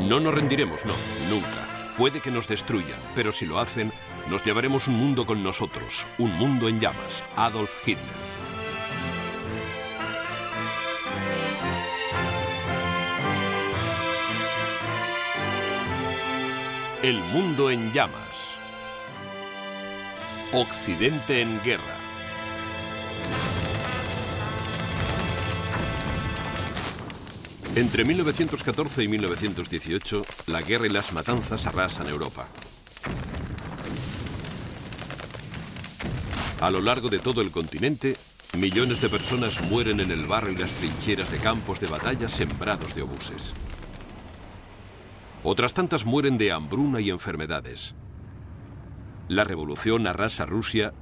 No nos rendiremos, no, nunca. Puede que nos destruyan, pero si lo hacen, nos llevaremos un mundo con nosotros, un mundo en llamas. Adolf Hitler. El mundo en llamas. Occidente en guerra. Entre 1914 y 1918, la guerra y las matanzas arrasan Europa. A lo largo de todo el continente, millones de personas mueren en el barro y las trincheras de campos de batalla sembrados de obuses. Otras tantas mueren de hambruna y enfermedades. La revolución arrasa Rusia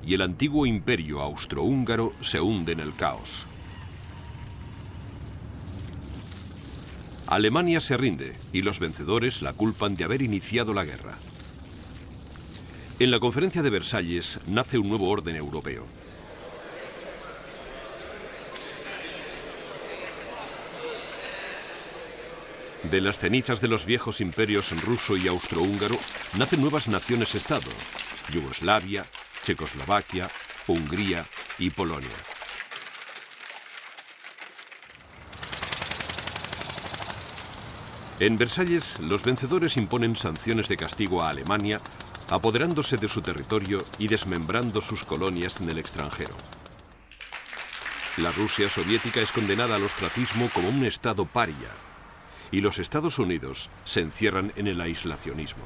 y el antiguo imperio austrohúngaro se hunde en el caos. Alemania se rinde y los vencedores la culpan de haber iniciado la guerra. En la Conferencia de Versalles nace un nuevo orden europeo. De las cenizas de los viejos imperios ruso y austrohúngaro nacen nuevas naciones-estado: Yugoslavia, Checoslovaquia, Hungría y Polonia. En Versalles, los vencedores imponen sanciones de castigo a Alemania, apoderándose de su territorio y desmembrando sus colonias en el extranjero. La Rusia soviética es condenada al ostracismo como un estado paria, y los Estados Unidos se encierran en el aislacionismo.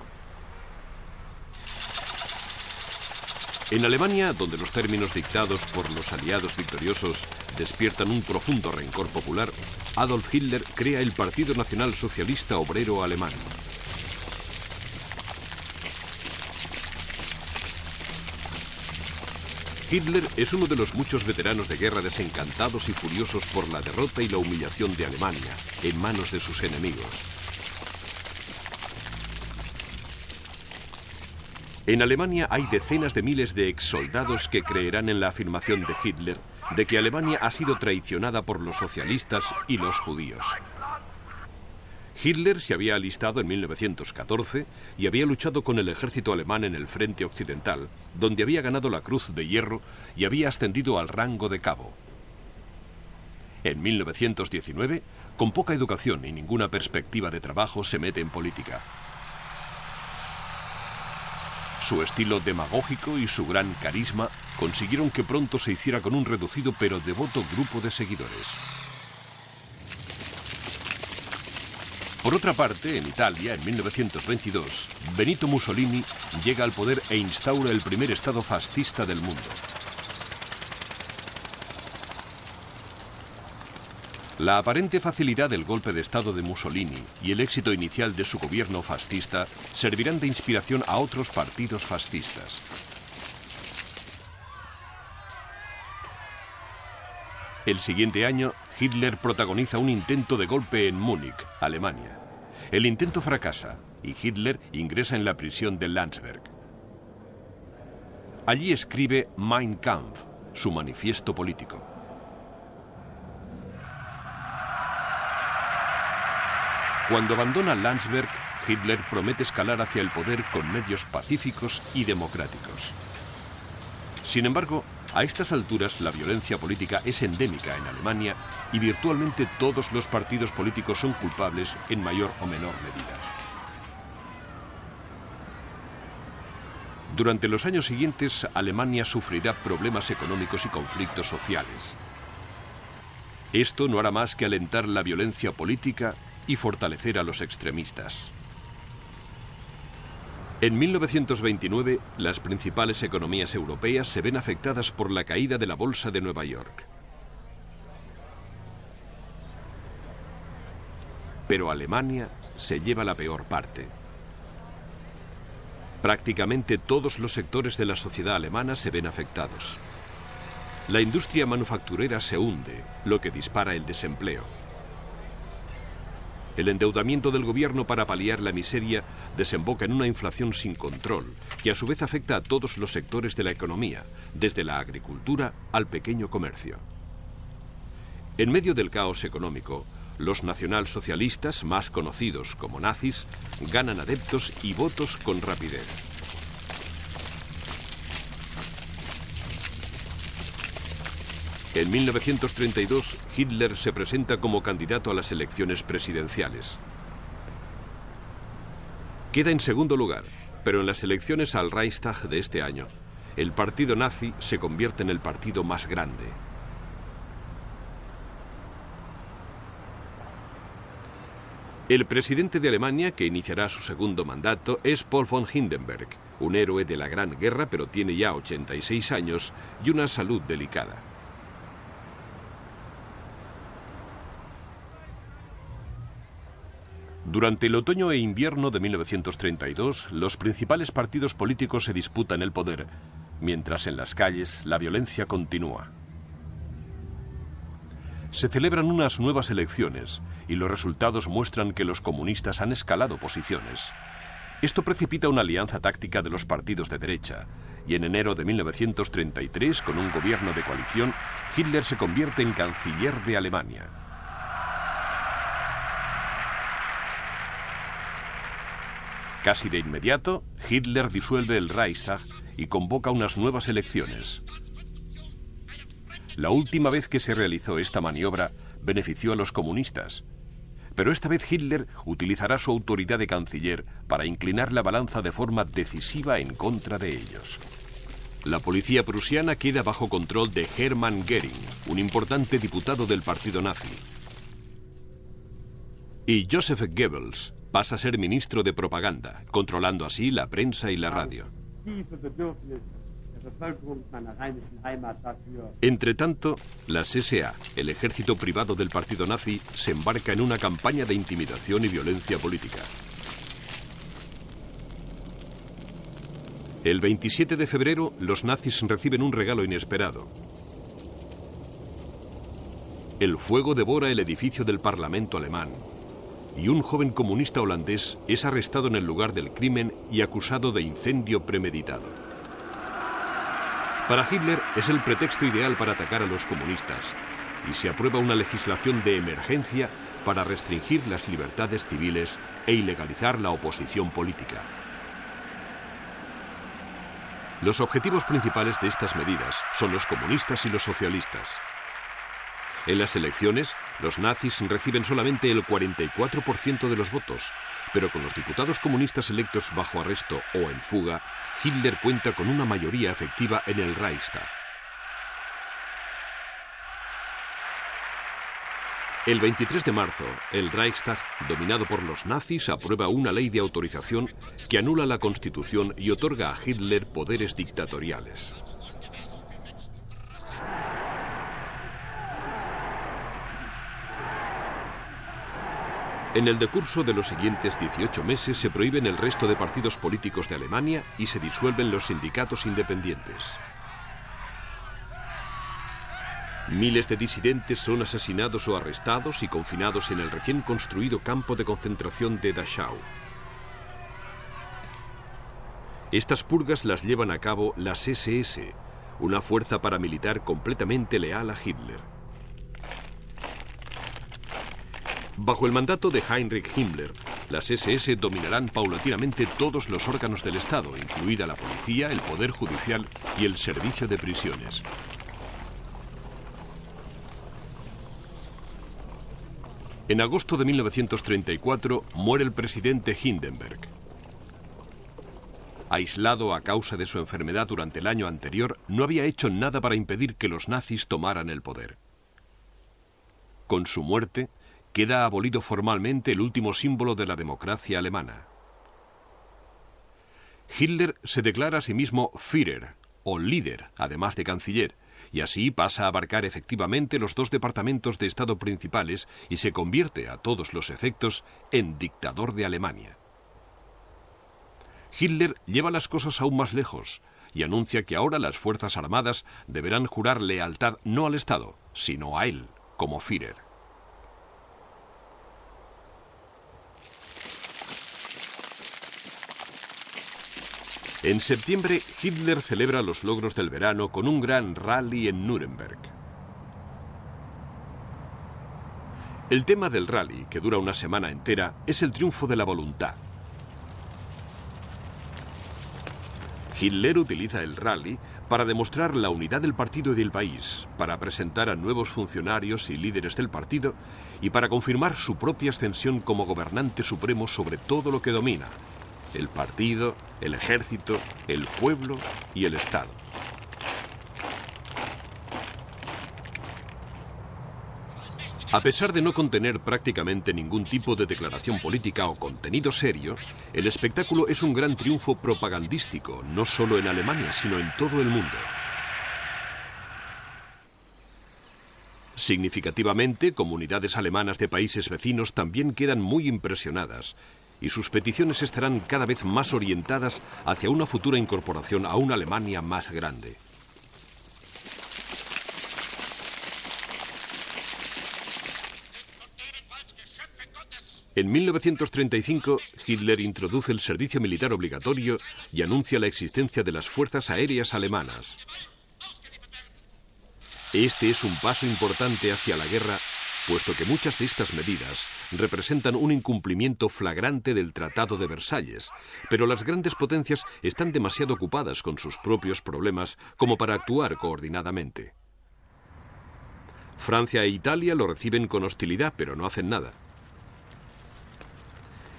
En Alemania, donde los términos dictados por los aliados victoriosos despiertan un profundo rencor popular, Adolf Hitler crea el Partido Nacional Socialista Obrero Alemán. Hitler es uno de los muchos veteranos de guerra desencantados y furiosos por la derrota y la humillación de Alemania en manos de sus enemigos. En Alemania hay decenas de miles de exsoldados que creerán en la afirmación de Hitler de que Alemania ha sido traicionada por los socialistas y los judíos. Hitler se había alistado en 1914 y había luchado con el ejército alemán en el frente occidental, donde había ganado la Cruz de Hierro y había ascendido al rango de cabo. En 1919, con poca educación y ninguna perspectiva de trabajo, se mete en política. Su estilo demagógico y su gran carisma consiguieron que pronto se hiciera con un reducido pero devoto grupo de seguidores. Por otra parte, en Italia, en 1922, Benito Mussolini llega al poder e instaura el primer estado fascista del mundo. La aparente facilidad del golpe de estado de Mussolini y el éxito inicial de su gobierno fascista servirán de inspiración a otros partidos fascistas. El siguiente año, Hitler protagoniza un intento de golpe en Múnich, Alemania. El intento fracasa y Hitler ingresa en la prisión de Landsberg. Allí escribe Mein Kampf, su manifiesto político. Cuando abandona Landsberg, Hitler promete escalar hacia el poder con medios pacíficos y democráticos. Sin embargo, a estas alturas la violencia política es endémica en Alemania y virtualmente todos los partidos políticos son culpables en mayor o menor medida. Durante los años siguientes, Alemania sufrirá problemas económicos y conflictos sociales. Esto no hará más que alentar la violencia política y fortalecer a los extremistas. En 1929, las principales economías europeas se ven afectadas por la caída de la Bolsa de Nueva York. Pero Alemania se lleva la peor parte. Prácticamente todos los sectores de la sociedad alemana se ven afectados. La industria manufacturera se hunde, lo que dispara el desempleo. El endeudamiento del gobierno para paliar la miseria desemboca en una inflación sin control, que a su vez afecta a todos los sectores de la economía, desde la agricultura al pequeño comercio. En medio del caos económico, los nacionalsocialistas, más conocidos como nazis, ganan adeptos y votos con rapidez. En 1932, Hitler se presenta como candidato a las elecciones presidenciales. Queda en segundo lugar, pero en las elecciones al Reichstag de este año, el partido nazi se convierte en el partido más grande. El presidente de Alemania, que iniciará su segundo mandato, es Paul von Hindenburg, un héroe de la Gran Guerra, pero tiene ya 86 años y una salud delicada. Durante el otoño e invierno de 1932, los principales partidos políticos se disputan el poder, mientras en las calles la violencia continúa. Se celebran unas nuevas elecciones y los resultados muestran que los comunistas han escalado posiciones. Esto precipita una alianza táctica de los partidos de derecha, y en enero de 1933, con un gobierno de coalición, Hitler se convierte en canciller de Alemania. Casi de inmediato, Hitler disuelve el Reichstag y convoca unas nuevas elecciones. La última vez que se realizó esta maniobra benefició a los comunistas, pero esta vez Hitler utilizará su autoridad de canciller para inclinar la balanza de forma decisiva en contra de ellos. La policía prusiana queda bajo control de Hermann Göring, un importante diputado del partido nazi. Y Joseph Goebbels pasa a ser ministro de propaganda, controlando así la prensa y la radio. Entre tanto, las SA, el ejército privado del partido nazi, se embarca en una campaña de intimidación y violencia política. El 27 de febrero, los nazis reciben un regalo inesperado. El fuego devora el edificio del Parlamento alemán, y un joven comunista holandés es arrestado en el lugar del crimen y acusado de incendio premeditado. Para Hitler es el pretexto ideal para atacar a los comunistas, y se aprueba una legislación de emergencia para restringir las libertades civiles e ilegalizar la oposición política. Los objetivos principales de estas medidas son los comunistas y los socialistas. En las elecciones, los nazis reciben solamente el 44% de los votos, pero con los diputados comunistas electos bajo arresto o en fuga, Hitler cuenta con una mayoría efectiva en el Reichstag. El 23 de marzo, el Reichstag, dominado por los nazis, aprueba una ley de autorización que anula la Constitución y otorga a Hitler poderes dictatoriales. En el decurso de los siguientes 18 meses se prohíben el resto de partidos políticos de Alemania y se disuelven los sindicatos independientes. Miles de disidentes son asesinados o arrestados y confinados en el recién construido campo de concentración de Dachau. Estas purgas las llevan a cabo las SS, una fuerza paramilitar completamente leal a Hitler. Bajo el mandato de Heinrich Himmler, las SS dominarán paulatinamente todos los órganos del Estado, incluida la policía, el poder judicial y el servicio de prisiones. En agosto de 1934 muere el presidente Hindenburg. Aislado a causa de su enfermedad durante el año anterior, no había hecho nada para impedir que los nazis tomaran el poder. Con su muerte, queda abolido formalmente el último símbolo de la democracia alemana. Hitler se declara a sí mismo Führer, o líder, además de canciller, y así pasa a abarcar efectivamente los dos departamentos de Estado principales y se convierte, a todos los efectos, en dictador de Alemania. Hitler lleva las cosas aún más lejos y anuncia que ahora las Fuerzas Armadas deberán jurar lealtad no al Estado, sino a él, como Führer. En septiembre, Hitler celebra los logros del verano con un gran rally en Nuremberg. El tema del rally, que dura una semana entera, es el triunfo de la voluntad. Hitler utiliza el rally para demostrar la unidad del partido y del país, para presentar a nuevos funcionarios y líderes del partido y para confirmar su propia ascensión como gobernante supremo sobre todo lo que domina: el partido, el ejército, el pueblo y el Estado. A pesar de no contener prácticamente ningún tipo de declaración política o contenido serio, el espectáculo es un gran triunfo propagandístico, no solo en Alemania, sino en todo el mundo. Significativamente, comunidades alemanas de países vecinos también quedan muy impresionadas, y sus peticiones estarán cada vez más orientadas hacia una futura incorporación a una Alemania más grande. En 1935, Hitler introduce el servicio militar obligatorio y anuncia la existencia de las fuerzas aéreas alemanas. Este es un paso importante hacia la guerra, puesto que muchas de estas medidas representan un incumplimiento flagrante del Tratado de Versalles, pero las grandes potencias están demasiado ocupadas con sus propios problemas como para actuar coordinadamente. Francia e Italia lo reciben con hostilidad, pero no hacen nada.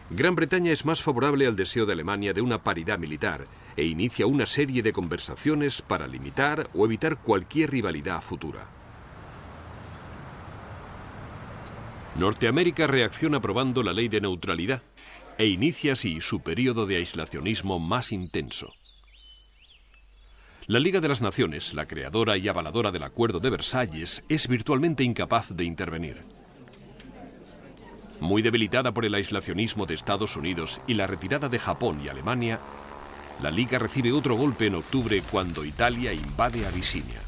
Gran Bretaña es más favorable al deseo de Alemania de una paridad militar e inicia una serie de conversaciones para limitar o evitar cualquier rivalidad futura. Norteamérica reacciona aprobando la ley de neutralidad e inicia así su periodo de aislacionismo más intenso. La Liga de las Naciones, la creadora y avaladora del Acuerdo de Versalles, es virtualmente incapaz de intervenir. Muy debilitada por el aislacionismo de Estados Unidos y la retirada de Japón y Alemania, la Liga recibe otro golpe en octubre cuando Italia invade Abisinia.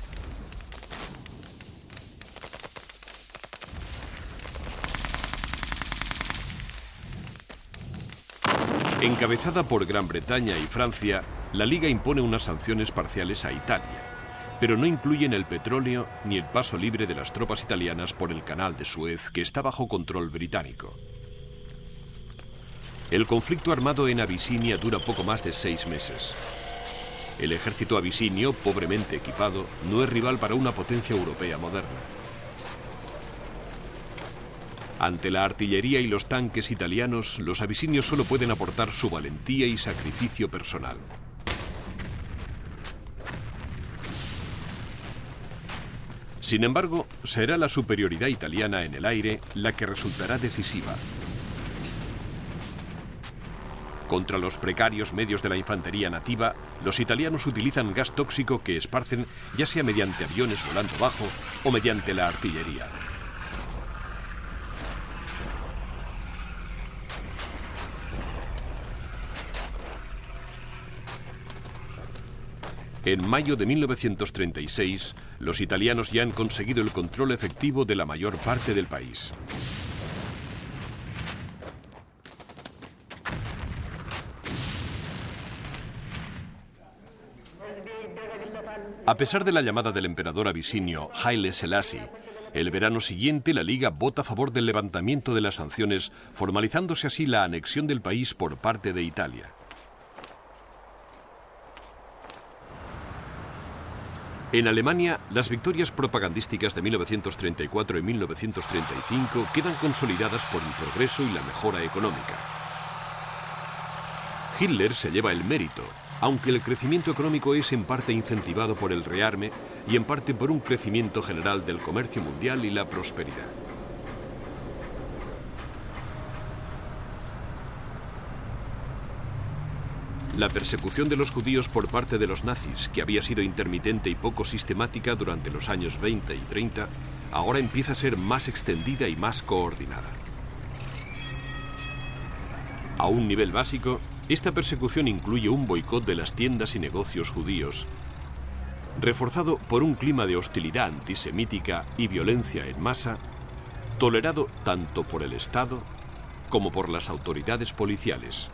Encabezada por Gran Bretaña y Francia, la Liga impone unas sanciones parciales a Italia, pero no incluyen el petróleo ni el paso libre de las tropas italianas por el canal de Suez, que está bajo control británico. El conflicto armado en Abisinia dura poco más de 6 meses. El ejército abisinio, pobremente equipado, no es rival para una potencia europea moderna. Ante la artillería y los tanques italianos, los abisinios solo pueden aportar su valentía y sacrificio personal. Sin embargo, será la superioridad italiana en el aire la que resultará decisiva. Contra los precarios medios de la infantería nativa, los italianos utilizan gas tóxico que esparcen ya sea mediante aviones volando bajo o mediante la artillería. En mayo de 1936, los italianos ya han conseguido el control efectivo de la mayor parte del país. A pesar de la llamada del emperador abisinio Haile Selassie, el verano siguiente la Liga vota a favor del levantamiento de las sanciones, formalizándose así la anexión del país por parte de Italia. En Alemania, las victorias propagandísticas de 1934 y 1935 quedan consolidadas por el progreso y la mejora económica. Hitler se lleva el mérito, aunque el crecimiento económico es en parte incentivado por el rearme y en parte por un crecimiento general del comercio mundial y la prosperidad. La persecución de los judíos por parte de los nazis, que había sido intermitente y poco sistemática durante los años 20 y 30, ahora empieza a ser más extendida y más coordinada. A un nivel básico, esta persecución incluye un boicot de las tiendas y negocios judíos, reforzado por un clima de hostilidad antisemítica y violencia en masa, tolerado tanto por el Estado como por las autoridades policiales.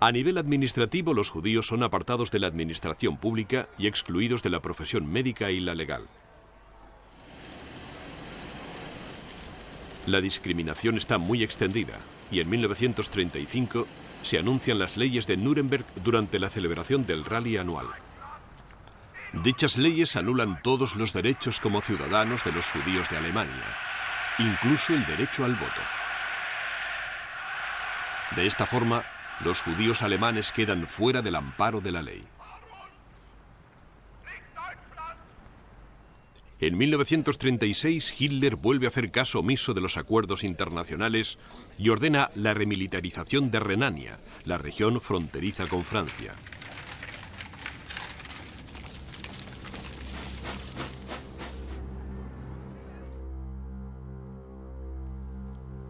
A nivel administrativo, los judíos son apartados de la administración pública y excluidos de la profesión médica y la legal. La discriminación está muy extendida y en 1935 se anuncian las leyes de Nuremberg durante la celebración del rally anual. Dichas leyes anulan todos los derechos como ciudadanos de los judíos de Alemania, incluso el derecho al voto. De esta forma, los judíos alemanes quedan fuera del amparo de la ley. En 1936, Hitler vuelve a hacer caso omiso de los acuerdos internacionales y ordena la remilitarización de Renania, la región fronteriza con Francia.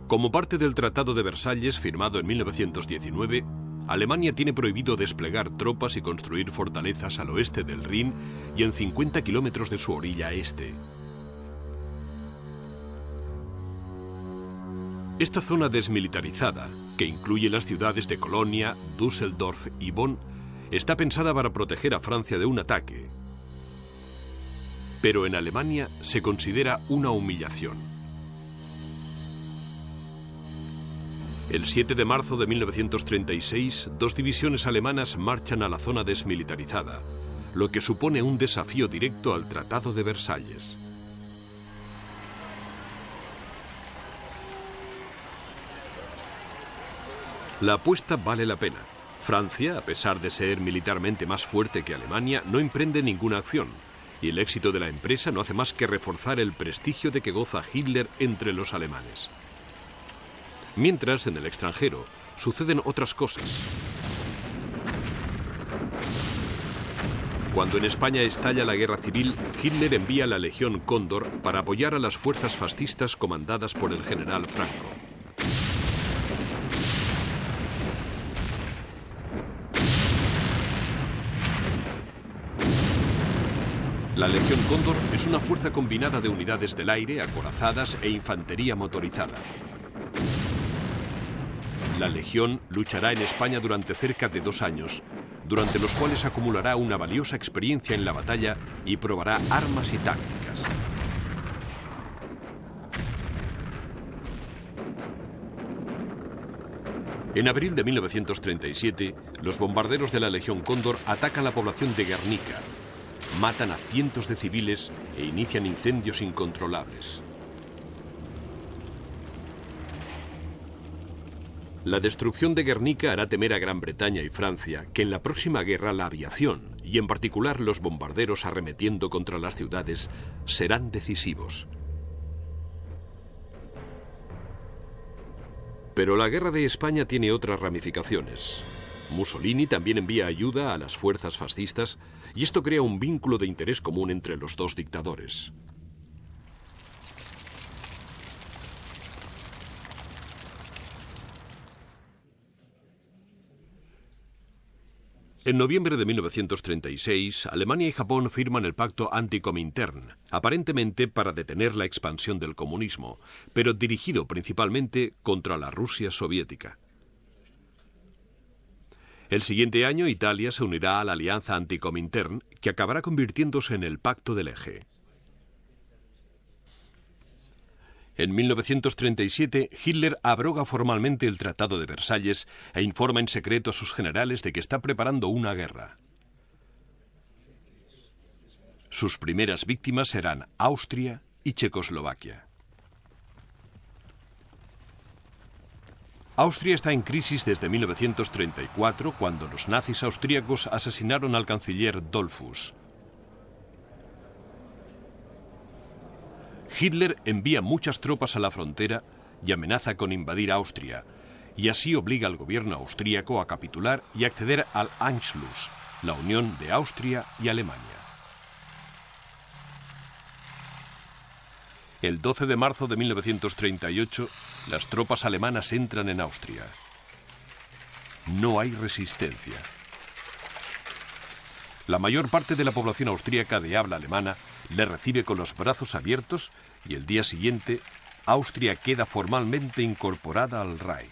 Como parte del Tratado de Versalles, firmado en 1919, Alemania tiene prohibido desplegar tropas y construir fortalezas al oeste del Rin y en 50 kilómetros de su orilla este. Esta zona desmilitarizada, que incluye las ciudades de Colonia, Düsseldorf y Bonn, está pensada para proteger a Francia de un ataque. Pero en Alemania se considera una humillación. El 7 de marzo de 1936, 2 divisiones alemanas marchan a la zona desmilitarizada, lo que supone un desafío directo al Tratado de Versalles. La apuesta vale la pena. Francia, a pesar de ser militarmente más fuerte que Alemania, no emprende ninguna acción, y el éxito de la empresa no hace más que reforzar el prestigio de que goza Hitler entre los alemanes. Mientras, en el extranjero, suceden otras cosas. Cuando en España estalla la guerra civil, Hitler envía la Legión Cóndor para apoyar a las fuerzas fascistas comandadas por el general Franco. La Legión Cóndor es una fuerza combinada de unidades del aire, acorazadas e infantería motorizada. La Legión luchará en España durante cerca de 2 años, durante los cuales acumulará una valiosa experiencia en la batalla y probará armas y tácticas. En abril de 1937, los bombarderos de la Legión Cóndor atacan la población de Guernica, matan a cientos de civiles e inician incendios incontrolables. La destrucción de Guernica hará temer a Gran Bretaña y Francia que en la próxima guerra la aviación, y en particular los bombarderos arremetiendo contra las ciudades, serán decisivos. Pero la guerra de España tiene otras ramificaciones. Mussolini también envía ayuda a las fuerzas fascistas y esto crea un vínculo de interés común entre los 2 dictadores. En noviembre de 1936, Alemania y Japón firman el pacto Anti-Comintern, aparentemente para detener la expansión del comunismo, pero dirigido principalmente contra la Rusia soviética. El siguiente año, Italia se unirá a la alianza Anti-Comintern, que acabará convirtiéndose en el Pacto del Eje. En 1937, Hitler abroga formalmente el Tratado de Versalles e informa en secreto a sus generales de que está preparando una guerra. Sus primeras víctimas serán Austria y Checoslovaquia. Austria está en crisis desde 1934, cuando los nazis austríacos asesinaron al canciller Dollfuss. Hitler envía muchas tropas a la frontera y amenaza con invadir Austria, y así obliga al gobierno austríaco a capitular y acceder al Anschluss, la unión de Austria y Alemania. El 12 de marzo de 1938, las tropas alemanas entran en Austria. No hay resistencia. La mayor parte de la población austríaca de habla alemana le recibe con los brazos abiertos y el día siguiente, Austria queda formalmente incorporada al Reich.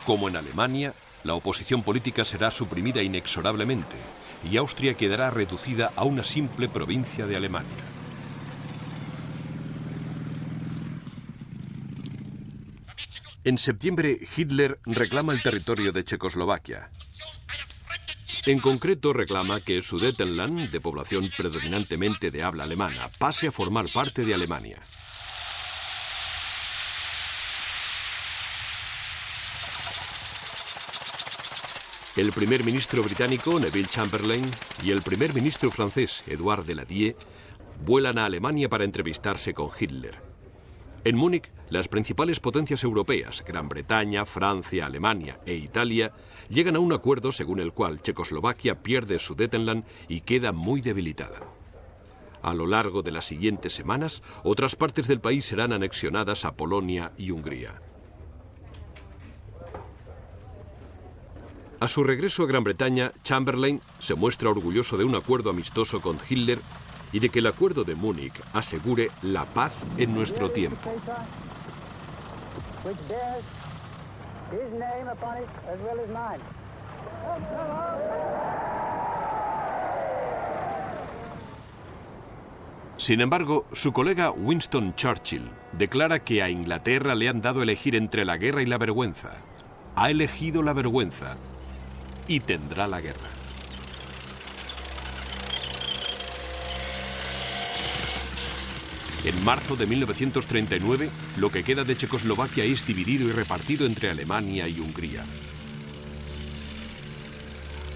Como en Alemania, la oposición política será suprimida inexorablemente y Austria quedará reducida a una simple provincia de Alemania. En septiembre, Hitler reclama el territorio de Checoslovaquia. En concreto, reclama que Sudetenland, de población predominantemente de habla alemana, pase a formar parte de Alemania. El primer ministro británico, Neville Chamberlain, y el primer ministro francés, Édouard Daladier, vuelan a Alemania para entrevistarse con Hitler. En Múnich, las principales potencias europeas, Gran Bretaña, Francia, Alemania e Italia, llegan a un acuerdo según el cual Checoslovaquia pierde Sudetenland y queda muy debilitada. A lo largo de las siguientes semanas, otras partes del país serán anexionadas a Polonia y Hungría. A su regreso a Gran Bretaña, Chamberlain se muestra orgulloso de un acuerdo amistoso con Hitler y de que el acuerdo de Múnich asegure la paz en nuestro tiempo. Sin embargo, su colega Winston Churchill declara que a Inglaterra le han dado a elegir entre la guerra y la vergüenza. Ha elegido la vergüenza y tendrá la guerra. En marzo de 1939, lo que queda de Checoslovaquia es dividido y repartido entre Alemania y Hungría.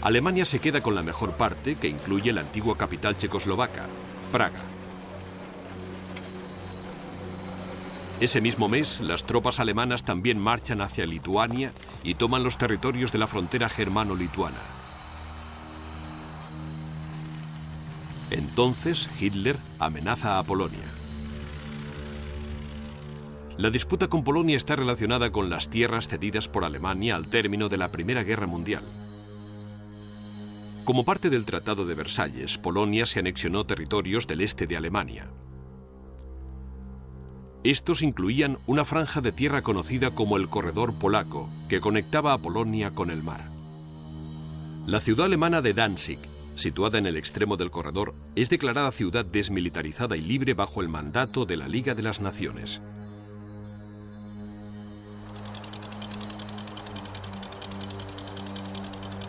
Alemania se queda con la mejor parte, que incluye la antigua capital checoslovaca, Praga. Ese mismo mes, las tropas alemanas también marchan hacia Lituania y toman los territorios de la frontera germano-lituana. Entonces, Hitler amenaza a Polonia. La disputa con Polonia está relacionada con las tierras cedidas por Alemania al término de la Primera Guerra Mundial. Como parte del Tratado de Versalles, Polonia se anexionó territorios del este de Alemania. Estos incluían una franja de tierra conocida como el Corredor Polaco, que conectaba a Polonia con el mar. La ciudad alemana de Danzig, situada en el extremo del corredor, es declarada ciudad desmilitarizada y libre bajo el mandato de la Liga de las Naciones.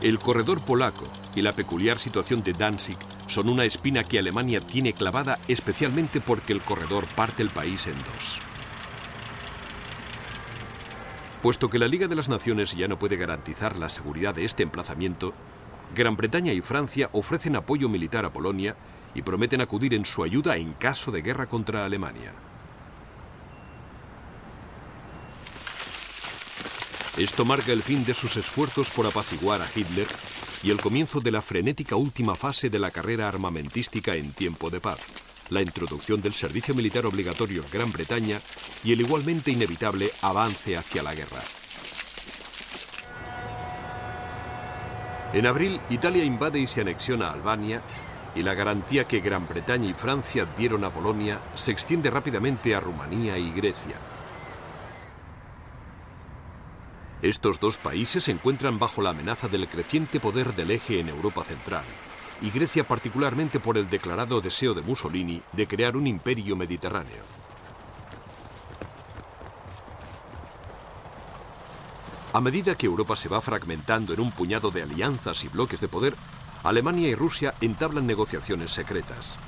El corredor polaco y la peculiar situación de Danzig son una espina que Alemania tiene clavada, especialmente porque el corredor parte el país en dos. Puesto que la Liga de las Naciones ya no puede garantizar la seguridad de este emplazamiento, Gran Bretaña y Francia ofrecen apoyo militar a Polonia y prometen acudir en su ayuda en caso de guerra contra Alemania. Esto marca el fin de sus esfuerzos por apaciguar a Hitler y el comienzo de la frenética última fase de la carrera armamentística en tiempo de paz, la introducción del servicio militar obligatorio en Gran Bretaña y el igualmente inevitable avance hacia la guerra. En abril, Italia invade y se anexiona a Albania, y la garantía que Gran Bretaña y Francia dieron a Polonia se extiende rápidamente a Rumanía y Grecia. Estos dos países se encuentran bajo la amenaza del creciente poder del eje en Europa Central, y Grecia particularmente por el declarado deseo de Mussolini de crear un imperio mediterráneo. A medida que Europa se va fragmentando en un puñado de alianzas y bloques de poder, Alemania y Rusia entablan negociaciones secretas.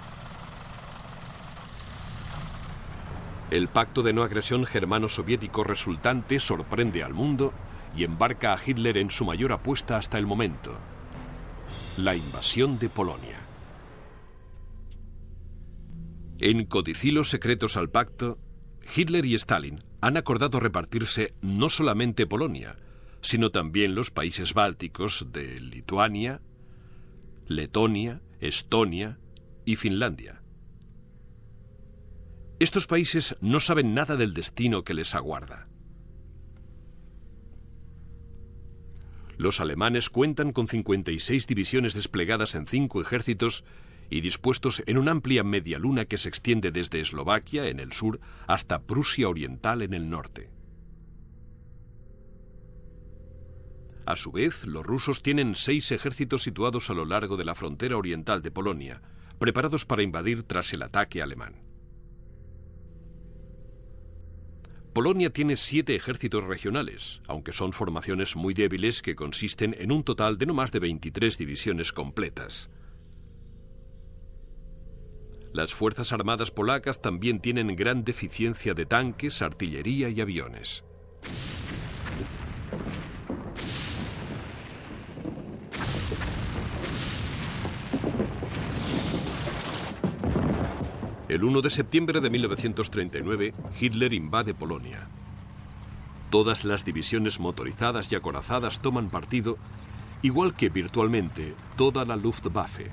El pacto de no agresión germano-soviético resultante sorprende al mundo y embarca a Hitler en su mayor apuesta hasta el momento: la invasión de Polonia. En codicilos secretos al pacto, Hitler y Stalin han acordado repartirse no solamente Polonia, sino también los países bálticos de Lituania, Letonia, Estonia y Finlandia. Estos países no saben nada del destino que les aguarda. Los alemanes cuentan con 56 divisiones desplegadas en 5 ejércitos y dispuestos en una amplia medialuna que se extiende desde Eslovaquia en el sur hasta Prusia Oriental en el norte. A su vez, los rusos tienen 6 ejércitos situados a lo largo de la frontera oriental de Polonia, preparados para invadir tras el ataque alemán. Polonia tiene 7 ejércitos regionales, aunque son formaciones muy débiles que consisten en un total de no más de 23 divisiones completas. Las Fuerzas Armadas polacas también tienen gran deficiencia de tanques, artillería y aviones. El 1 de septiembre de 1939, Hitler invade Polonia. Todas las divisiones motorizadas y acorazadas toman partido, igual que virtualmente toda la Luftwaffe.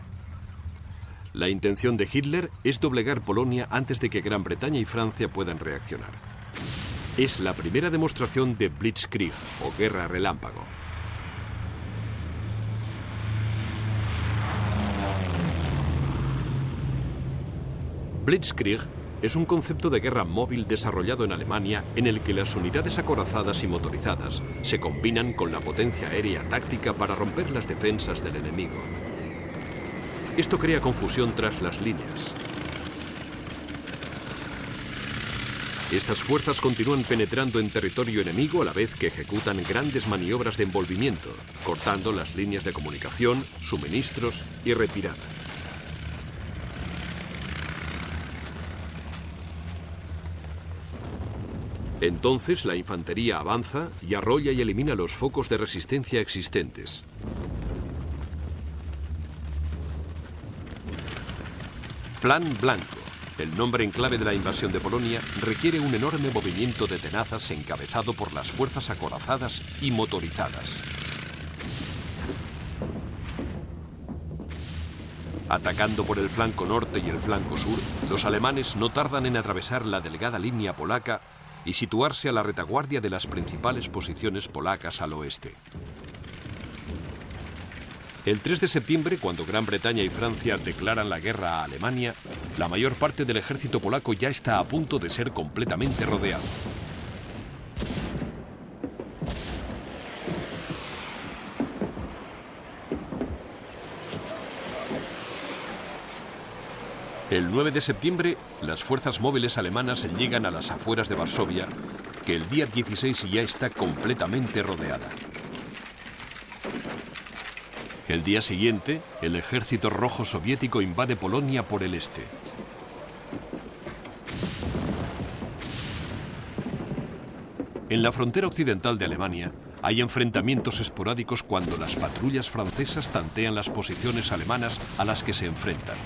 La intención de Hitler es doblegar Polonia antes de que Gran Bretaña y Francia puedan reaccionar. Es la primera demostración de Blitzkrieg, o guerra relámpago. Blitzkrieg es un concepto de guerra móvil desarrollado en Alemania en el que las unidades acorazadas y motorizadas se combinan con la potencia aérea táctica para romper las defensas del enemigo. Esto crea confusión tras las líneas. Estas fuerzas continúan penetrando en territorio enemigo a la vez que ejecutan grandes maniobras de envolvimiento, cortando las líneas de comunicación, suministros y retirada. Entonces la infantería avanza y arrolla y elimina los focos de resistencia existentes. Plan Blanco, el nombre en clave de la invasión de Polonia, requiere un enorme movimiento de tenazas encabezado por las fuerzas acorazadas y motorizadas. Atacando por el flanco norte y el flanco sur, los alemanes no tardan en atravesar la delgada línea polaca y situarse a la retaguardia de las principales posiciones polacas al oeste. El 3 de septiembre, cuando Gran Bretaña y Francia declaran la guerra a Alemania, la mayor parte del ejército polaco ya está a punto de ser completamente rodeado. El 9 de septiembre, las fuerzas móviles alemanas llegan a las afueras de Varsovia, que el día 16 ya está completamente rodeada. El día siguiente, el ejército rojo soviético invade Polonia por el este. En la frontera occidental de Alemania, hay enfrentamientos esporádicos cuando las patrullas francesas tantean las posiciones alemanas a las que se enfrentan.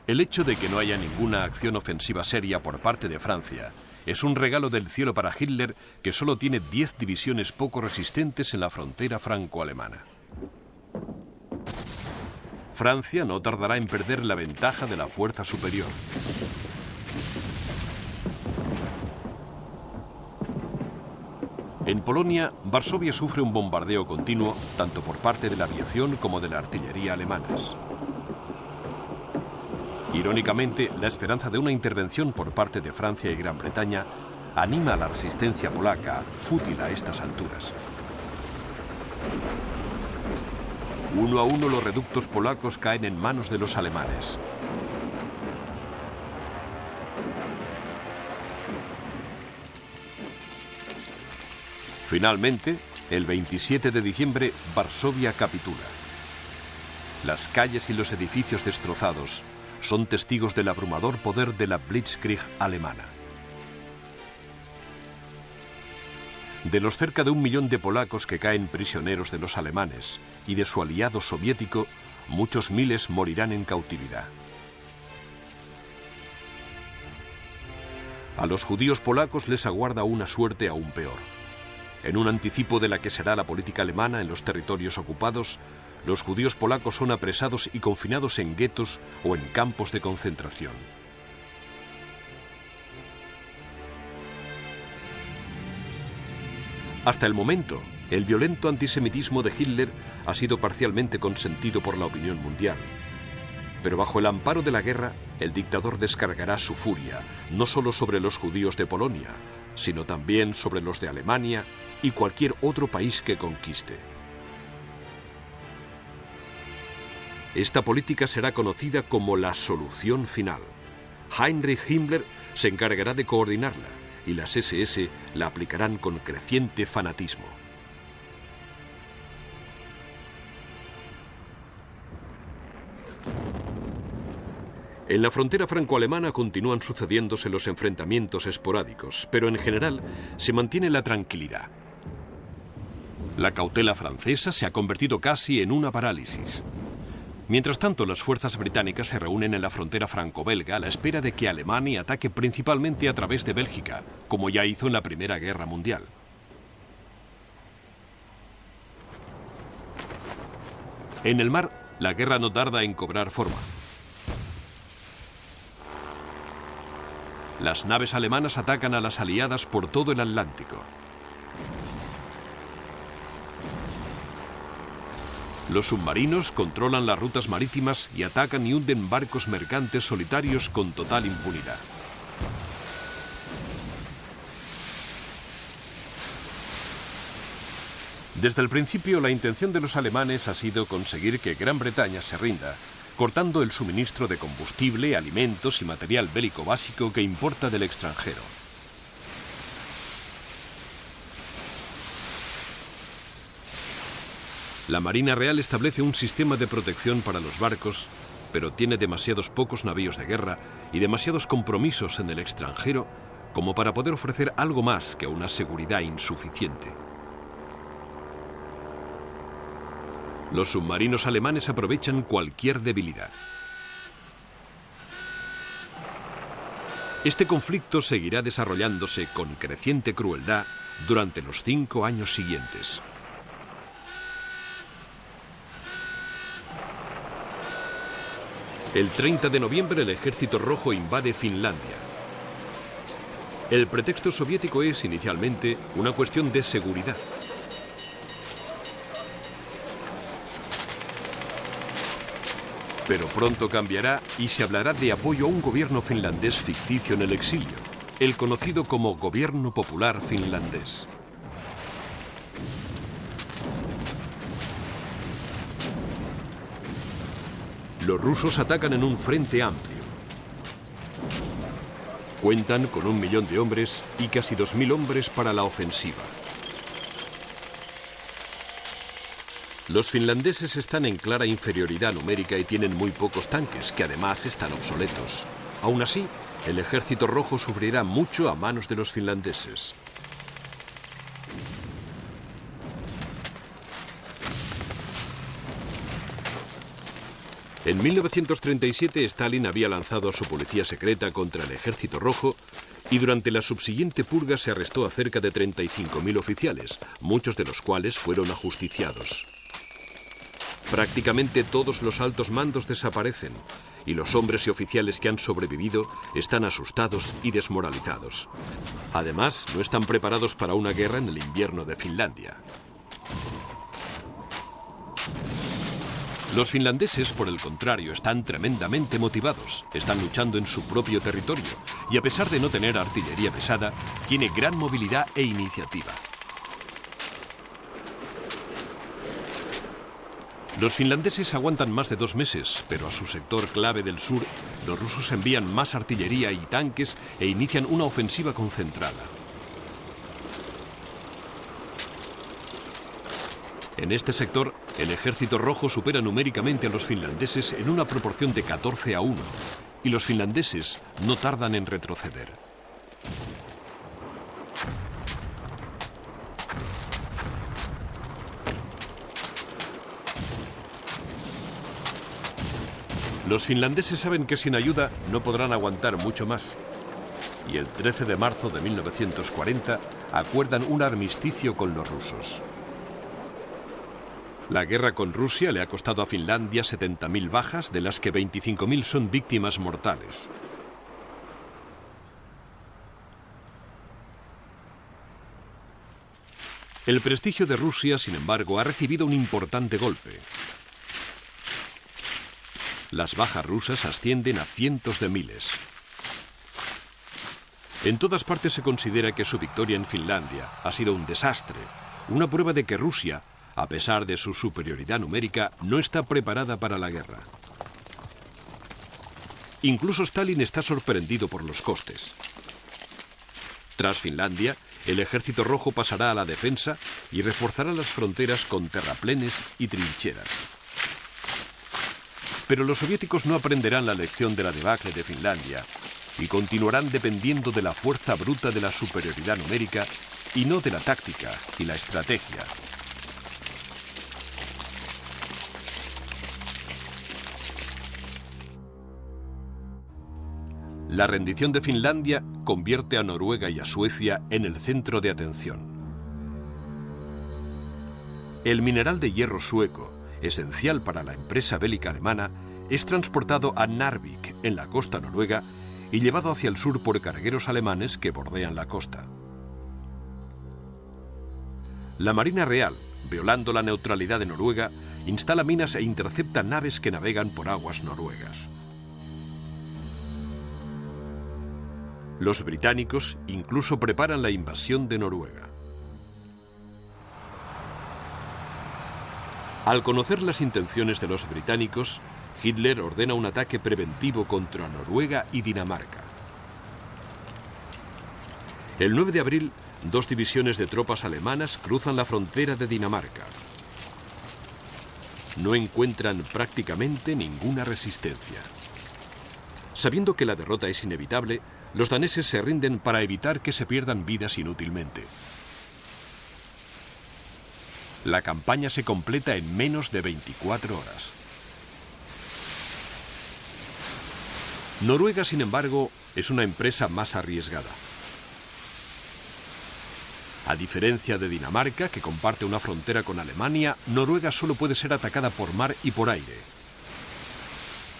El hecho de que no haya ninguna acción ofensiva seria por parte de Francia es un regalo del cielo para Hitler, que solo tiene 10 divisiones poco resistentes en la frontera franco-alemana. Francia no tardará en perder la ventaja de la fuerza superior. En Polonia, Varsovia sufre un bombardeo continuo, tanto por parte de la aviación como de la artillería alemanas. Irónicamente, la esperanza de una intervención por parte de Francia y Gran Bretaña anima a la resistencia polaca, fútil a estas alturas. Uno a uno los reductos polacos caen en manos de los alemanes. Finalmente, el 27 de diciembre, Varsovia capitula. Las calles y los edificios destrozados son testigos del abrumador poder de la Blitzkrieg alemana. De los cerca de 1 millón de polacos que caen prisioneros de los alemanes y de su aliado soviético, muchos miles morirán en cautividad. A los judíos polacos les aguarda una suerte aún peor. En un anticipo de la que será la política alemana en los territorios ocupados, los judíos polacos son apresados y confinados en guetos o en campos de concentración. Hasta el momento, el violento antisemitismo de Hitler ha sido parcialmente consentido por la opinión mundial. Pero bajo el amparo de la guerra, el dictador descargará su furia, no solo sobre los judíos de Polonia, sino también sobre los de Alemania, y cualquier otro país que conquiste. Esta política será conocida como la solución final. Heinrich Himmler se encargará de coordinarla y las SS la aplicarán con creciente fanatismo. En la frontera franco-alemana continúan sucediéndose los enfrentamientos esporádicos, pero en general se mantiene la tranquilidad. La cautela francesa se ha convertido casi en una parálisis. Mientras tanto, las fuerzas británicas se reúnen en la frontera franco-belga a la espera de que Alemania ataque principalmente a través de Bélgica, como ya hizo en la Primera Guerra Mundial. En el mar, la guerra no tarda en cobrar forma. Las naves alemanas atacan a las aliadas por todo el Atlántico. Los submarinos controlan las rutas marítimas y atacan y hunden barcos mercantes solitarios con total impunidad. Desde el principio, la intención de los alemanes ha sido conseguir que Gran Bretaña se rinda, cortando el suministro de combustible, alimentos y material bélico básico que importa del extranjero. La Marina Real establece un sistema de protección para los barcos, pero tiene demasiados pocos navíos de guerra y demasiados compromisos en el extranjero como para poder ofrecer algo más que una seguridad insuficiente. Los submarinos alemanes aprovechan cualquier debilidad. Este conflicto seguirá desarrollándose con creciente crueldad durante los 5 años siguientes. El 30 de noviembre el Ejército Rojo invade Finlandia. El pretexto soviético es inicialmente una cuestión de seguridad. Pero pronto cambiará y se hablará de apoyo a un gobierno finlandés ficticio en el exilio, el conocido como Gobierno Popular Finlandés. Los rusos atacan en un frente amplio. Cuentan con 1 millón de hombres y casi 2.000 hombres para la ofensiva. Los finlandeses están en clara inferioridad numérica y tienen muy pocos tanques, que además están obsoletos. Aún así, el Ejército Rojo sufrirá mucho a manos de los finlandeses. En 1937, Stalin había lanzado a su policía secreta contra el Ejército Rojo y durante la subsiguiente purga se arrestó a cerca de 35.000 oficiales, muchos de los cuales fueron ajusticiados. Prácticamente todos los altos mandos desaparecen y los hombres y oficiales que han sobrevivido están asustados y desmoralizados. Además, no están preparados para una guerra en el invierno de Finlandia. Los finlandeses, por el contrario, están tremendamente motivados. Están luchando en su propio territorio y, a pesar de no tener artillería pesada, tiene gran movilidad e iniciativa. Los finlandeses aguantan más de 2 meses, pero a su sector clave del sur, los rusos envían más artillería y tanques e inician una ofensiva concentrada. En este sector, el Ejército Rojo supera numéricamente a los finlandeses en una proporción de 14-1, y los finlandeses no tardan en retroceder. Los finlandeses saben que sin ayuda no podrán aguantar mucho más. Y el 13 de marzo de 1940 acuerdan un armisticio con los rusos. La guerra con Rusia le ha costado a Finlandia 70.000 bajas, de las que 25.000 son víctimas mortales. El prestigio de Rusia, sin embargo, ha recibido un importante golpe. Las bajas rusas ascienden a cientos de miles. En todas partes se considera que su victoria en Finlandia ha sido un desastre, una prueba de que Rusia, a pesar de su superioridad numérica, no está preparada para la guerra. Incluso Stalin está sorprendido por los costes. Tras Finlandia, el Ejército Rojo pasará a la defensa y reforzará las fronteras con terraplenes y trincheras. Pero los soviéticos no aprenderán la lección de la debacle de Finlandia y continuarán dependiendo de la fuerza bruta de la superioridad numérica y no de la táctica y la estrategia. La rendición de Finlandia convierte a Noruega y a Suecia en el centro de atención. El mineral de hierro sueco, esencial para la empresa bélica alemana, es transportado a Narvik, en la costa noruega, y llevado hacia el sur por cargueros alemanes que bordean la costa. La Marina Real, violando la neutralidad de Noruega, instala minas e intercepta naves que navegan por aguas noruegas. Los británicos incluso preparan la invasión de Noruega. Al conocer las intenciones de los británicos, Hitler ordena un ataque preventivo contra Noruega y Dinamarca. El 9 de abril, 2 divisiones de tropas alemanas cruzan la frontera de Dinamarca. No encuentran prácticamente ninguna resistencia. Sabiendo que la derrota es inevitable, los daneses se rinden para evitar que se pierdan vidas inútilmente. La campaña se completa en menos de 24 horas. Noruega, sin embargo, es una empresa más arriesgada. A diferencia de Dinamarca, que comparte una frontera con Alemania, Noruega solo puede ser atacada por mar y por aire.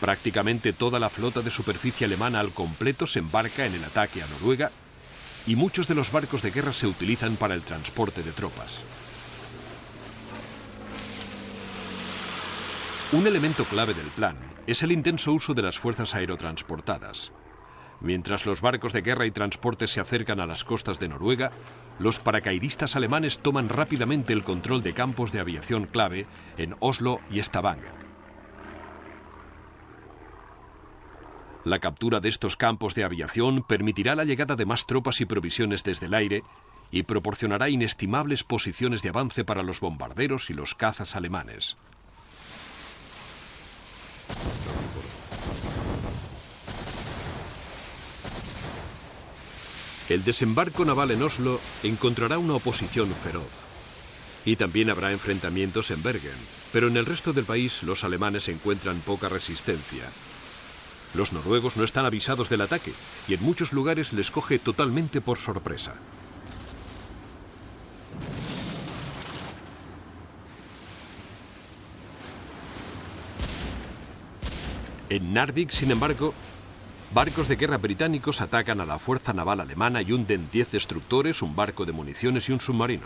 Prácticamente toda la flota de superficie alemana al completo se embarca en el ataque a Noruega y muchos de los barcos de guerra se utilizan para el transporte de tropas. Un elemento clave del plan es el intenso uso de las fuerzas aerotransportadas. Mientras los barcos de guerra y transporte se acercan a las costas de Noruega, los paracaidistas alemanes toman rápidamente el control de campos de aviación clave en Oslo y Stavanger. La captura de estos campos de aviación permitirá la llegada de más tropas y provisiones desde el aire y proporcionará inestimables posiciones de avance para los bombarderos y los cazas alemanes. El desembarco naval en Oslo encontrará una oposición feroz. Y también habrá enfrentamientos en Bergen, pero en el resto del país los alemanes encuentran poca resistencia. Los noruegos no están avisados del ataque y en muchos lugares les coge totalmente por sorpresa. En Narvik, sin embargo, barcos de guerra británicos atacan a la fuerza naval alemana y hunden 10 destructores, un barco de municiones y un submarino.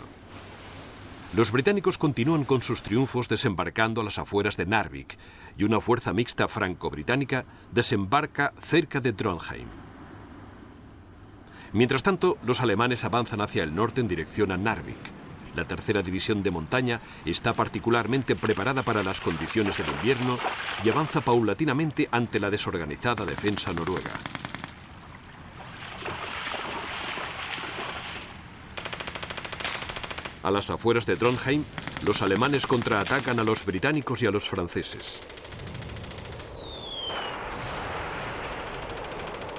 Los británicos continúan con sus triunfos desembarcando a las afueras de Narvik y una fuerza mixta franco-británica desembarca cerca de Trondheim. Mientras tanto, los alemanes avanzan hacia el norte en dirección a Narvik. La tercera división de montaña está particularmente preparada para las condiciones del invierno y avanza paulatinamente ante la desorganizada defensa noruega. A las afueras de Trondheim, los alemanes contraatacan a los británicos y a los franceses.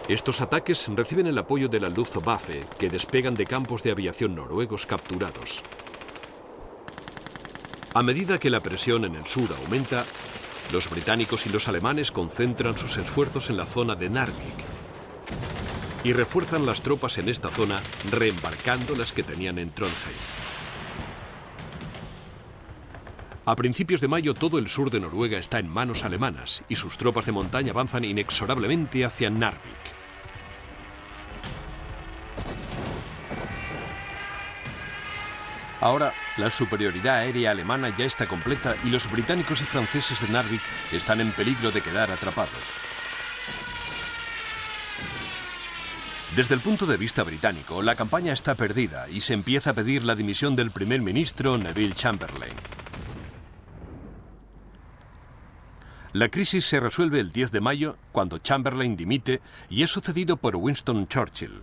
Estos ataques reciben el apoyo de la Luftwaffe, que despegan de campos de aviación noruegos capturados. A medida que la presión en el sur aumenta, los británicos y los alemanes concentran sus esfuerzos en la zona de Narvik y refuerzan las tropas en esta zona, reembarcando las que tenían en Trondheim. A principios de mayo, todo el sur de Noruega está en manos alemanas y sus tropas de montaña avanzan inexorablemente hacia Narvik. Ahora, la superioridad aérea alemana ya está completa y los británicos y franceses de Narvik están en peligro de quedar atrapados. Desde el punto de vista británico, la campaña está perdida y se empieza a pedir la dimisión del primer ministro Neville Chamberlain. La crisis se resuelve el 10 de mayo, cuando Chamberlain dimite y es sucedido por Winston Churchill.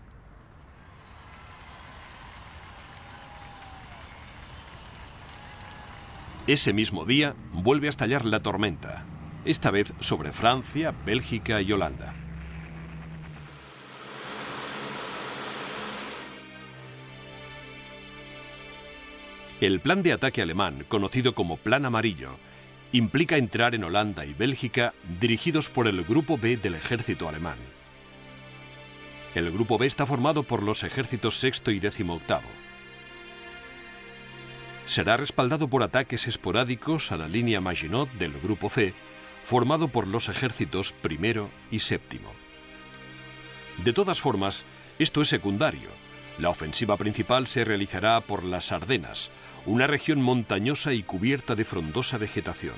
Ese mismo día vuelve a estallar la tormenta, esta vez sobre Francia, Bélgica y Holanda. El plan de ataque alemán, conocido como Plan Amarillo, implica entrar en Holanda y Bélgica dirigidos por el Grupo B del ejército alemán. El Grupo B está formado por los ejércitos sexto y 18º. Será respaldado por ataques esporádicos a la línea Maginot del Grupo C, formado por los ejércitos primero y séptimo. De todas formas, esto es secundario. La ofensiva principal se realizará por las Ardenas, una región montañosa y cubierta de frondosa vegetación.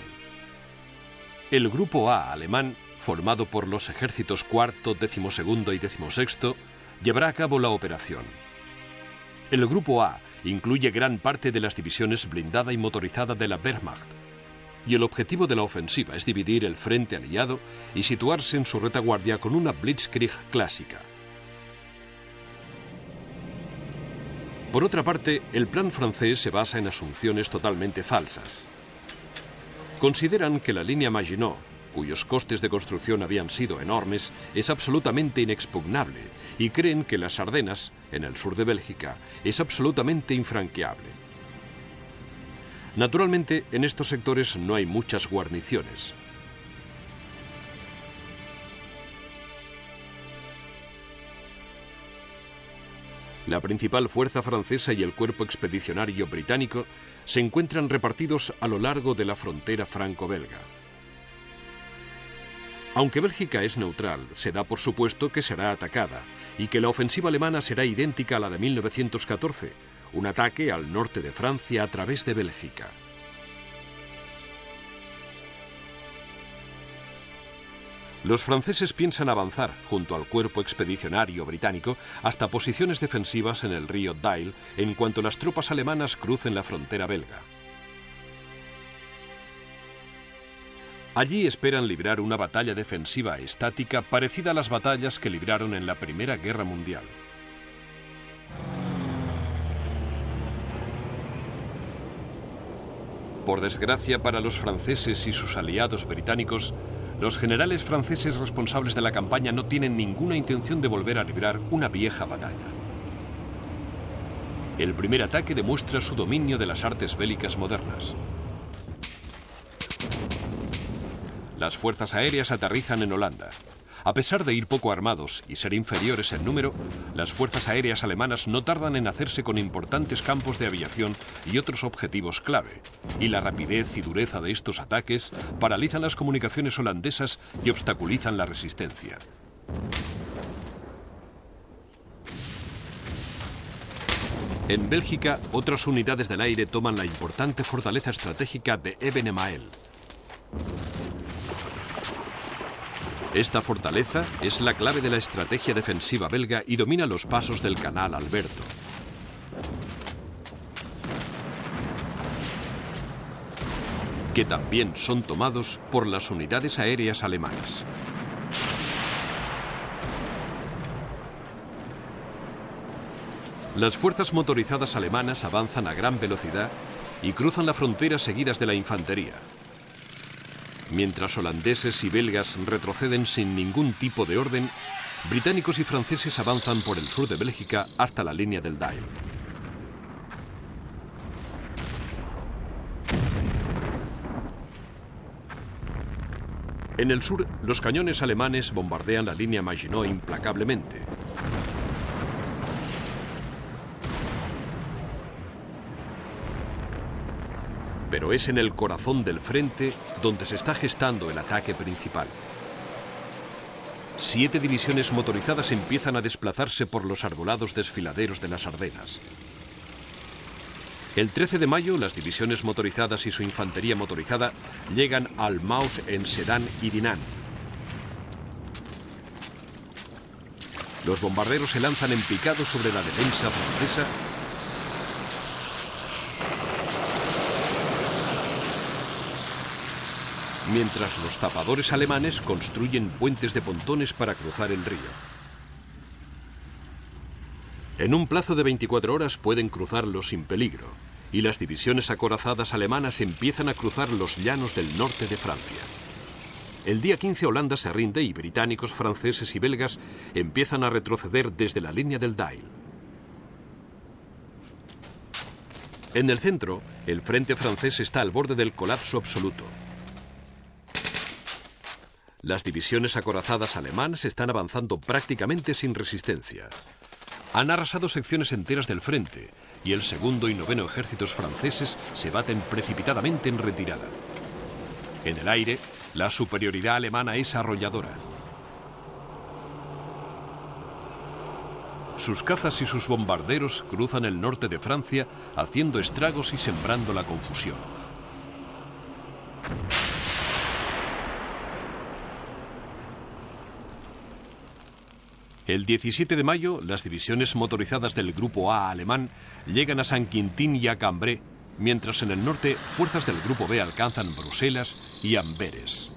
El Grupo A alemán, formado por los ejércitos cuarto, 12º y 16º, llevará a cabo la operación. El Grupo A incluye gran parte de las divisiones blindada y motorizada de la Wehrmacht, y el objetivo de la ofensiva es dividir el frente aliado y situarse en su retaguardia con una blitzkrieg clásica. Por otra parte, el plan francés se basa en asunciones totalmente falsas. Consideran que la línea Maginot, cuyos costes de construcción habían sido enormes, es absolutamente inexpugnable y creen que las Ardenas, en el sur de Bélgica, es absolutamente infranqueable. Naturalmente, en estos sectores no hay muchas guarniciones. La principal fuerza francesa y el cuerpo expedicionario británico se encuentran repartidos a lo largo de la frontera franco-belga. Aunque Bélgica es neutral, se da por supuesto que será atacada y que la ofensiva alemana será idéntica a la de 1914, un ataque al norte de Francia a través de Bélgica. Los franceses piensan avanzar, junto al cuerpo expedicionario británico, hasta posiciones defensivas en el río Dyle en cuanto las tropas alemanas crucen la frontera belga. Allí esperan librar una batalla defensiva estática parecida a las batallas que libraron en la Primera Guerra Mundial. Por desgracia para los franceses y sus aliados británicos, los generales franceses responsables de la campaña no tienen ninguna intención de volver a librar una vieja batalla. El primer ataque demuestra su dominio de las artes bélicas modernas. Las fuerzas aéreas aterrizan en Holanda. A pesar de ir poco armados y ser inferiores en número, las fuerzas aéreas alemanas no tardan en hacerse con importantes campos de aviación y otros objetivos clave, y la rapidez y dureza de estos ataques paralizan las comunicaciones holandesas y obstaculizan la resistencia. En Bélgica, otras unidades del aire toman la importante fortaleza estratégica de Ebenemael. Esta fortaleza es la clave de la estrategia defensiva belga y domina los pasos del Canal Alberto. Que también son tomados por las unidades aéreas alemanas. Las fuerzas motorizadas alemanas avanzan a gran velocidad y cruzan la frontera seguidas de la infantería. Mientras holandeses y belgas retroceden sin ningún tipo de orden, británicos y franceses avanzan por el sur de Bélgica hasta la línea del Dyle. En el sur, los cañones alemanes bombardean la línea Maginot implacablemente. Pero es en el corazón del frente donde se está gestando el ataque principal. 7 divisiones motorizadas empiezan a desplazarse por los arbolados desfiladeros de las Ardenas. El 13 de mayo, las divisiones motorizadas y su infantería motorizada llegan al Maus en Sedan y Dinant. Los bombarderos se lanzan en picado sobre la defensa francesa, mientras los zapadores alemanes construyen puentes de pontones para cruzar el río. En un plazo de 24 horas pueden cruzarlo sin peligro, y las divisiones acorazadas alemanas empiezan a cruzar los llanos del norte de Francia. El día 15 Holanda se rinde y británicos, franceses y belgas empiezan a retroceder desde la línea del Dyle. En el centro, el frente francés está al borde del colapso absoluto. Las divisiones acorazadas alemanas están avanzando prácticamente sin resistencia. Han arrasado secciones enteras del frente y el segundo y noveno ejércitos franceses se baten precipitadamente en retirada. En el aire, la superioridad alemana es arrolladora. Sus cazas y sus bombarderos cruzan el norte de Francia, haciendo estragos y sembrando la confusión. El 17 de mayo, las divisiones motorizadas del Grupo A alemán llegan a Saint-Quentin y a Cambrai, mientras en el norte, fuerzas del Grupo B alcanzan Bruselas y Amberes.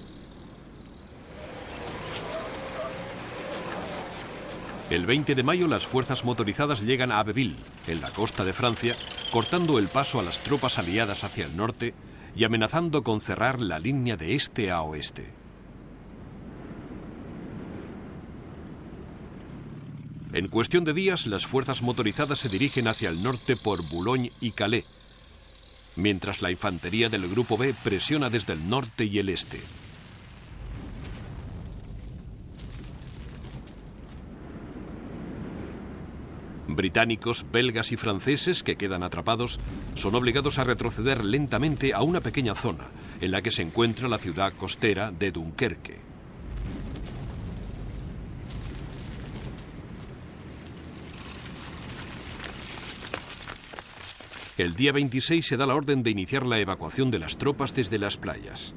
El 20 de mayo, las fuerzas motorizadas llegan a Abbeville, en la costa de Francia, cortando el paso a las tropas aliadas hacia el norte y amenazando con cerrar la línea de este a oeste. En cuestión de días, las fuerzas motorizadas se dirigen hacia el norte por Boulogne y Calais, mientras la infantería del Grupo B presiona desde el norte y el este. Británicos, belgas y franceses que quedan atrapados son obligados a retroceder lentamente a una pequeña zona en la que se encuentra la ciudad costera de Dunkerque. El día 26 se da la orden de iniciar la evacuación de las tropas desde las playas.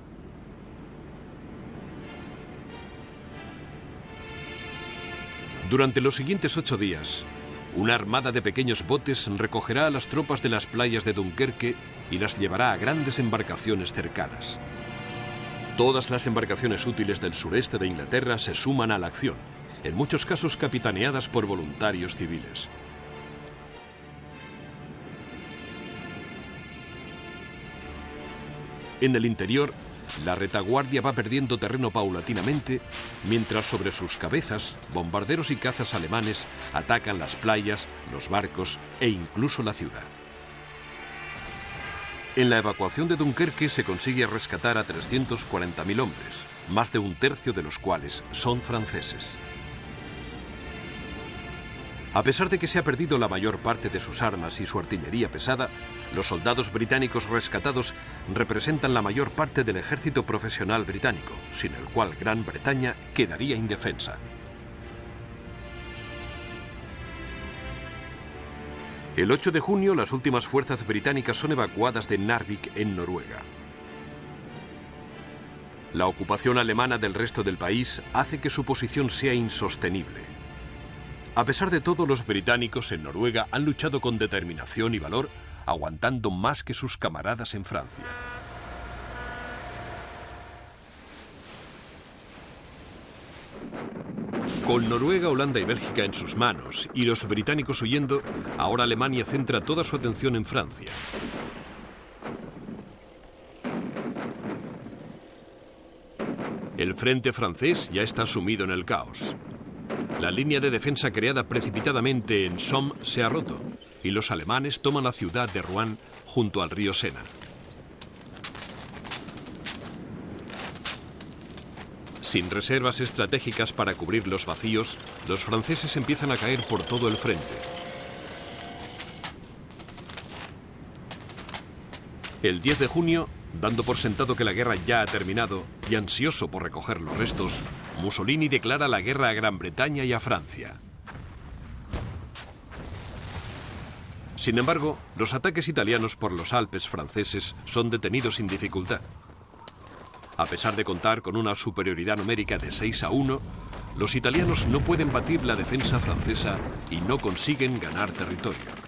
Durante los siguientes 8 días, una armada de pequeños botes recogerá a las tropas de las playas de Dunkerque y las llevará a grandes embarcaciones cercanas. Todas las embarcaciones útiles del sureste de Inglaterra se suman a la acción, en muchos casos capitaneadas por voluntarios civiles. En el interior, la retaguardia va perdiendo terreno paulatinamente, mientras sobre sus cabezas, bombarderos y cazas alemanes atacan las playas, los barcos e incluso la ciudad. En la evacuación de Dunkerque se consigue rescatar a 340.000 hombres, más de un tercio de los cuales son franceses. A pesar de que se ha perdido la mayor parte de sus armas y su artillería pesada, los soldados británicos rescatados representan la mayor parte del ejército profesional británico, sin el cual Gran Bretaña quedaría indefensa. El 8 de junio, las últimas fuerzas británicas son evacuadas de Narvik, en Noruega. La ocupación alemana del resto del país hace que su posición sea insostenible. A pesar de todo, los británicos en Noruega han luchado con determinación y valor, aguantando más que sus camaradas en Francia. Con Noruega, Holanda y Bélgica en sus manos y los británicos huyendo, ahora Alemania centra toda su atención en Francia. El frente francés ya está sumido en el caos. La línea de defensa creada precipitadamente en Somme se ha roto y los alemanes toman la ciudad de Rouen junto al río Sena. Sin reservas estratégicas para cubrir los vacíos, los franceses empiezan a caer por todo el frente. El 10 de junio, dando por sentado que la guerra ya ha terminado y ansioso por recoger los restos, Mussolini declara la guerra a Gran Bretaña y a Francia. Sin embargo, los ataques italianos por los Alpes franceses son detenidos sin dificultad. A pesar de contar con una superioridad numérica de 6-1, los italianos no pueden batir la defensa francesa y no consiguen ganar territorio.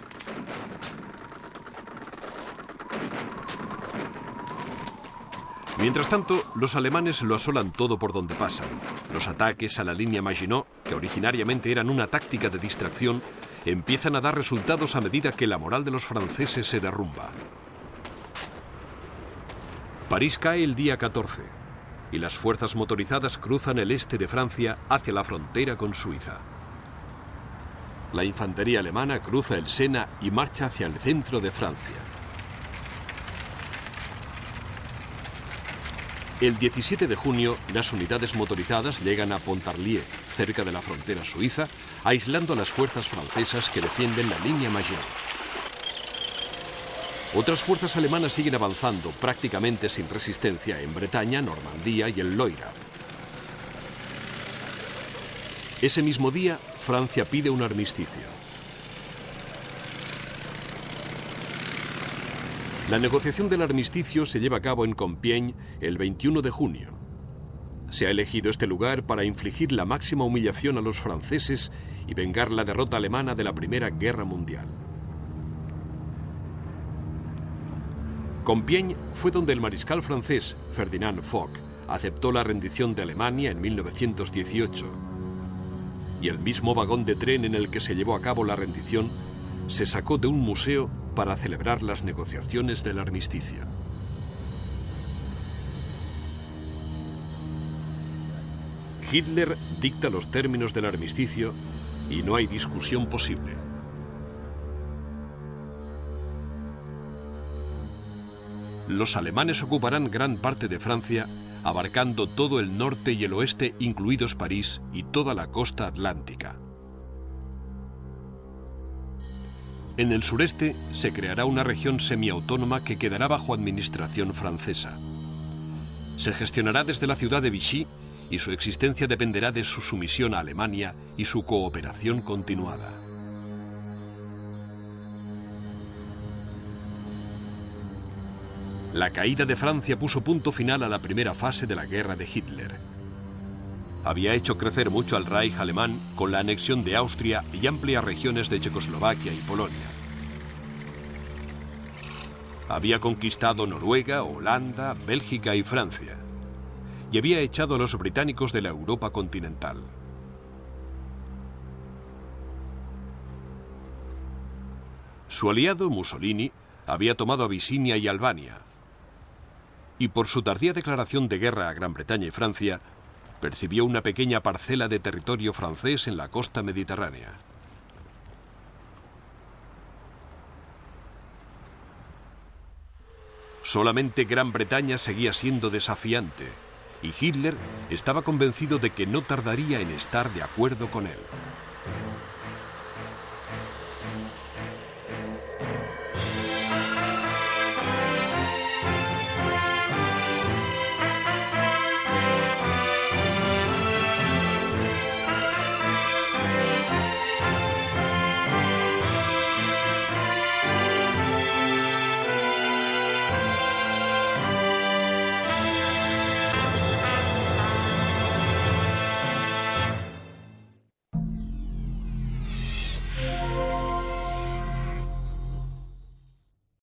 Mientras tanto, los alemanes lo asolan todo por donde pasan. Los ataques a la línea Maginot, que originariamente eran una táctica de distracción, empiezan a dar resultados a medida que la moral de los franceses se derrumba. París cae el día 14 y las fuerzas motorizadas cruzan el este de Francia hacia la frontera con Suiza. La infantería alemana cruza el Sena y marcha hacia el centro de Francia. El 17 de junio, las unidades motorizadas llegan a Pontarlier, cerca de la frontera suiza, aislando a las fuerzas francesas que defienden la línea Maginot. Otras fuerzas alemanas siguen avanzando prácticamente sin resistencia en Bretaña, Normandía y el Loira. Ese mismo día, Francia pide un armisticio. La negociación del armisticio se lleva a cabo en Compiègne el 21 de junio. Se ha elegido este lugar para infligir la máxima humillación a los franceses y vengar la derrota alemana de la Primera Guerra Mundial. Compiègne fue donde el mariscal francés Ferdinand Foch aceptó la rendición de Alemania en 1918. Y el mismo vagón de tren en el que se llevó a cabo la rendición se sacó de un museo para celebrar las negociaciones del armisticio. Hitler dicta los términos del armisticio y no hay discusión posible. Los alemanes ocuparán gran parte de Francia, abarcando todo el norte y el oeste, incluidos París y toda la costa atlántica. En el sureste se creará una región semiautónoma que quedará bajo administración francesa. Se gestionará desde la ciudad de Vichy y su existencia dependerá de su sumisión a Alemania y su cooperación continuada. La caída de Francia puso punto final a la primera fase de la guerra de Hitler. Había hecho crecer mucho al Reich alemán con la anexión de Austria y amplias regiones de Checoslovaquia y Polonia. Había conquistado Noruega, Holanda, Bélgica y Francia. Y había echado a los británicos de la Europa continental. Su aliado, Mussolini, había tomado Abisinia y Albania. Y por su tardía declaración de guerra a Gran Bretaña y Francia, percibió una pequeña parcela de territorio francés en la costa mediterránea. Solamente Gran Bretaña seguía siendo desafiante, y Hitler estaba convencido de que no tardaría en estar de acuerdo con él.